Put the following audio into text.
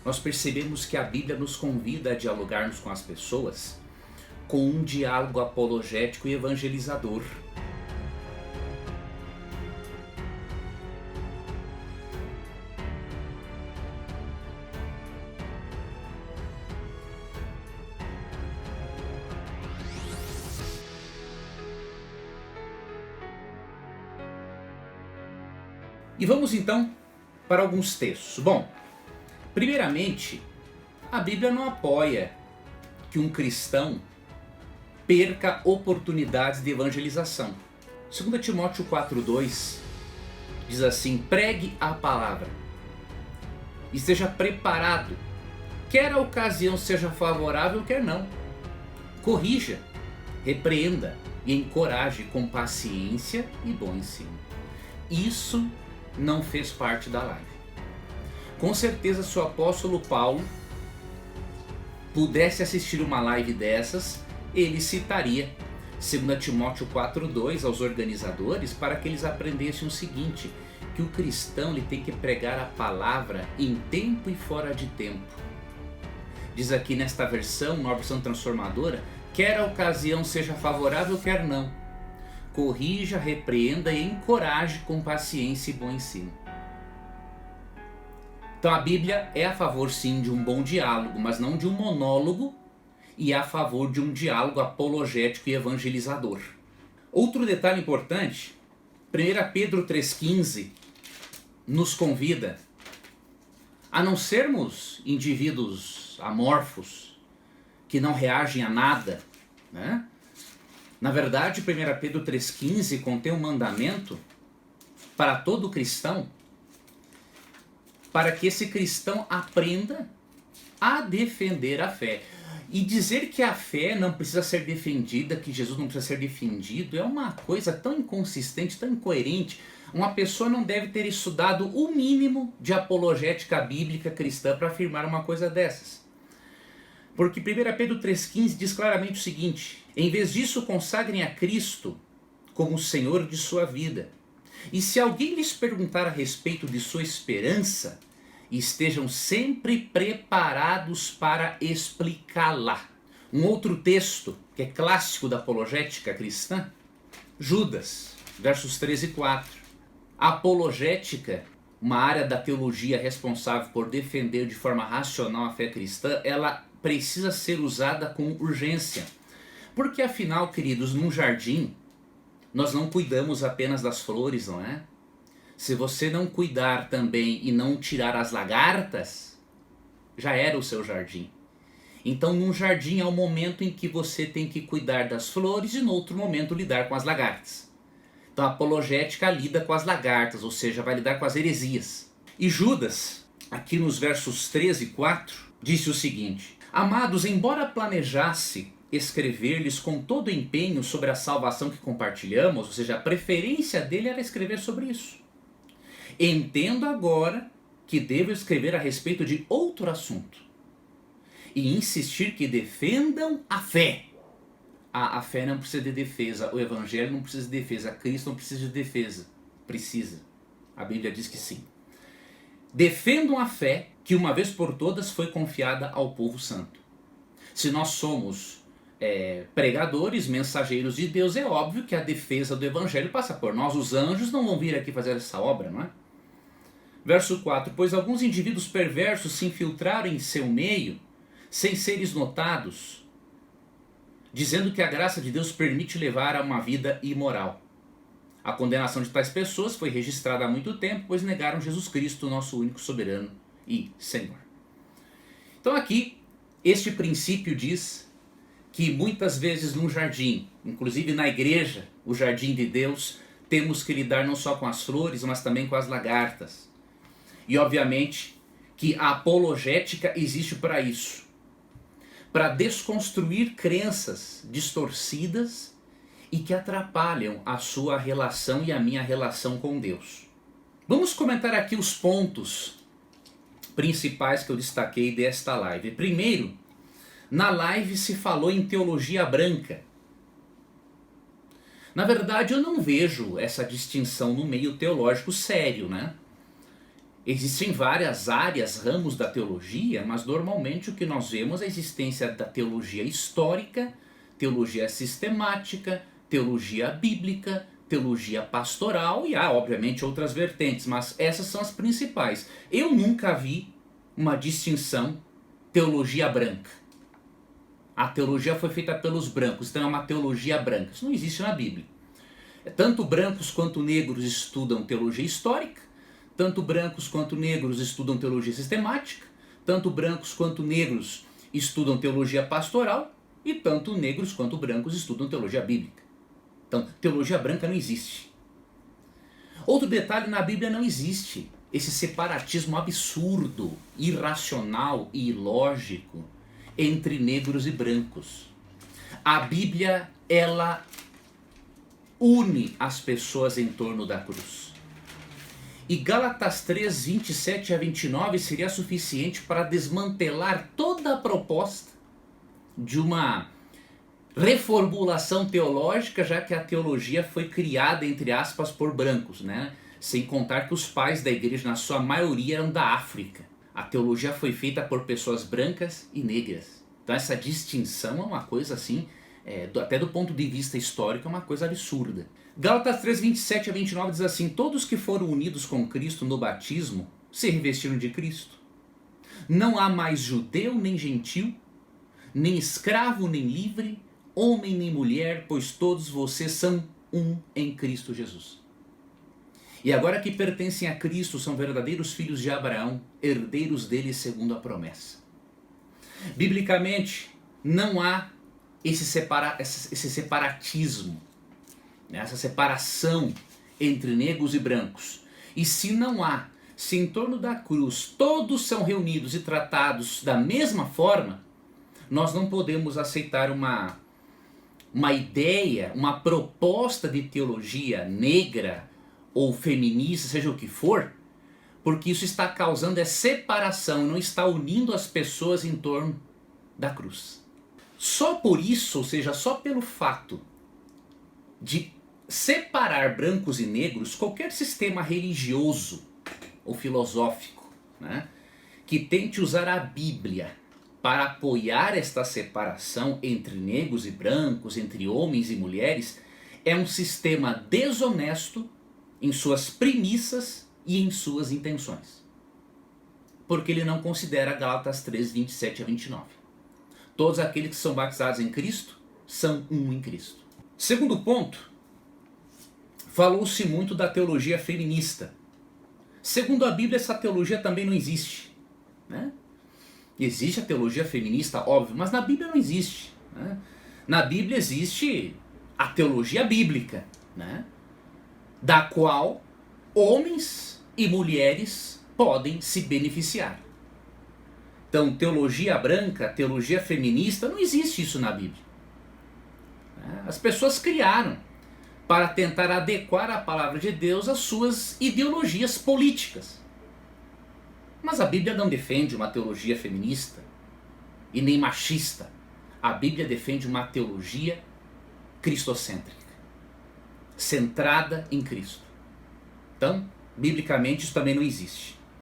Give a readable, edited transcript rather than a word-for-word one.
nós percebemos que a Bíblia nos convida a dialogarmos com as pessoas com um diálogo apologético e evangelizador. E vamos então para alguns textos. Bom, primeiramente, a Bíblia não apoia que um cristão perca oportunidades de evangelização. 2 Timóteo 4,2 diz assim: pregue a palavra, esteja preparado, quer a ocasião seja favorável, quer não. Corrija, repreenda e encoraje com paciência e bom ensino. Isso não fez parte da live. Com certeza, se o apóstolo Paulo pudesse assistir uma live dessas, ele citaria 2 Timóteo 4,2 aos organizadores para que eles aprendessem o seguinte: que o cristão ele tem que pregar a palavra em tempo e fora de tempo. Diz aqui nesta versão, numa versão transformadora, quer a ocasião seja favorável, quer não. Corrija, repreenda e encoraje com paciência e bom ensino. Então a Bíblia é a favor sim de um bom diálogo, mas não de um monólogo, e é a favor de um diálogo apologético e evangelizador. Outro detalhe importante, 1 Pedro 3,15 nos convida a não sermos indivíduos amorfos, que não reagem a nada, né? Na verdade, 1 Pedro 3,15 contém um mandamento para todo cristão, para que esse cristão aprenda a defender a fé. E dizer que a fé não precisa ser defendida, que Jesus não precisa ser defendido, é uma coisa tão inconsistente, tão incoerente. Uma pessoa não deve ter estudado o mínimo de apologética bíblica cristã para afirmar uma coisa dessas. Porque 1 Pedro 3,15 diz claramente o seguinte: em vez disso, consagrem a Cristo como o Senhor de sua vida. E se alguém lhes perguntar a respeito de sua esperança, estejam sempre preparados para explicá-la. Um outro texto que é clássico da apologética cristã, Judas, versos 13 e 4. A apologética, uma área da teologia responsável por defender de forma racional a fé cristã, ela precisa ser usada com urgência. Porque afinal, queridos, num jardim, nós não cuidamos apenas das flores, não é? Se você não cuidar também e não tirar as lagartas, já era o seu jardim. Então, num jardim é o momento em que você tem que cuidar das flores e no outro momento lidar com as lagartas. Então a apologética lida com as lagartas, ou seja, vai lidar com as heresias. E Judas, aqui nos versos 13 e 4, disse o seguinte: amados, embora planejasse escrever-lhes com todo empenho sobre a salvação que compartilhamos, ou seja, a preferência dele era escrever sobre isso, entendo agora que devo escrever a respeito de outro assunto e insistir que defendam a fé. A fé não precisa de defesa, o evangelho não precisa de defesa, Cristo não precisa de defesa. Precisa. A Bíblia diz que sim. Defendam a fé que uma vez por todas foi confiada ao povo santo. Se nós somos pregadores, mensageiros de Deus, é óbvio que a defesa do evangelho passa por nós. Os anjos não vão vir aqui fazer essa obra, não é? Verso 4: pois alguns indivíduos perversos se infiltraram em seu meio, sem seres notados, dizendo que a graça de Deus permite levar a uma vida imoral. A condenação de tais pessoas foi registrada há muito tempo, pois negaram Jesus Cristo, nosso único soberano e Senhor. Então aqui, este princípio diz que muitas vezes num jardim, inclusive na igreja, o jardim de Deus, temos que lidar não só com as flores, mas também com as lagartas. E obviamente que a apologética existe para isso, para desconstruir crenças distorcidas e que atrapalham a sua relação e a minha relação com Deus. Vamos comentar aqui os pontos principais que eu destaquei desta live. Primeiro, na live se falou em teologia branca. Na verdade, eu não vejo essa distinção no meio teológico sério, né? Existem várias áreas, ramos da teologia, mas normalmente o que nós vemos é a existência da teologia histórica, teologia sistemática, teologia bíblica, teologia pastoral e há, obviamente, outras vertentes, mas essas são as principais. Eu nunca vi uma distinção teologia branca. A teologia foi feita pelos brancos, então é uma teologia branca. Isso não existe na Bíblia. Tanto brancos quanto negros estudam teologia histórica, tanto brancos quanto negros estudam teologia sistemática, tanto brancos quanto negros estudam teologia pastoral, e tanto negros quanto brancos estudam teologia bíblica. Então, teologia branca não existe. Outro detalhe, na Bíblia não existe esse separatismo absurdo, irracional e ilógico entre negros e brancos. A Bíblia, ela une as pessoas em torno da cruz. E Gálatas 3, 27 a 29 seria suficiente para desmantelar toda a proposta de uma reformulação teológica, já que a teologia foi criada, entre aspas, por brancos, né? Sem contar que os pais da igreja, na sua maioria, eram da África. A teologia foi feita por pessoas brancas e negras. Então essa distinção é uma coisa assim, até do ponto de vista histórico, é uma coisa absurda. Gálatas 3, 27 a 29 diz assim: todos que foram unidos com Cristo no batismo se revestiram de Cristo. Não há mais judeu nem gentil, nem escravo nem livre, homem nem mulher, pois todos vocês são um em Cristo Jesus. E agora que pertencem a Cristo, são verdadeiros filhos de Abraão, herdeiros dele segundo a promessa. Biblicamente, não há esse separatismo, essa separação entre negros e brancos. E se não há, se em torno da cruz todos são reunidos e tratados da mesma forma, nós não podemos aceitar uma ideia, uma proposta de teologia negra ou feminista, seja o que for, porque isso está causando separação, não está unindo as pessoas em torno da cruz. Só por isso, ou seja, só pelo fato de separar brancos e negros, qualquer sistema religioso ou filosófico, né, que tente usar a Bíblia para apoiar esta separação entre negros e brancos, entre homens e mulheres, é um sistema desonesto em suas premissas e em suas intenções. Porque ele não considera Gálatas 3, 27 a 29. Todos aqueles que são batizados em Cristo são um em Cristo. Segundo ponto, falou-se muito da teologia feminista. Segundo a Bíblia, essa teologia também não existe, né? Existe a teologia feminista, óbvio, mas na Bíblia não existe, né? Na Bíblia existe a teologia bíblica, né, da qual homens e mulheres podem se beneficiar. Então, teologia branca, teologia feminista, não existe isso na Bíblia. As pessoas criaram para tentar adequar a palavra de Deus às suas ideologias políticas. Mas a Bíblia não defende uma teologia feminista e nem machista. A Bíblia defende uma teologia cristocêntrica, centrada em Cristo. Então, biblicamente, isso também não existe.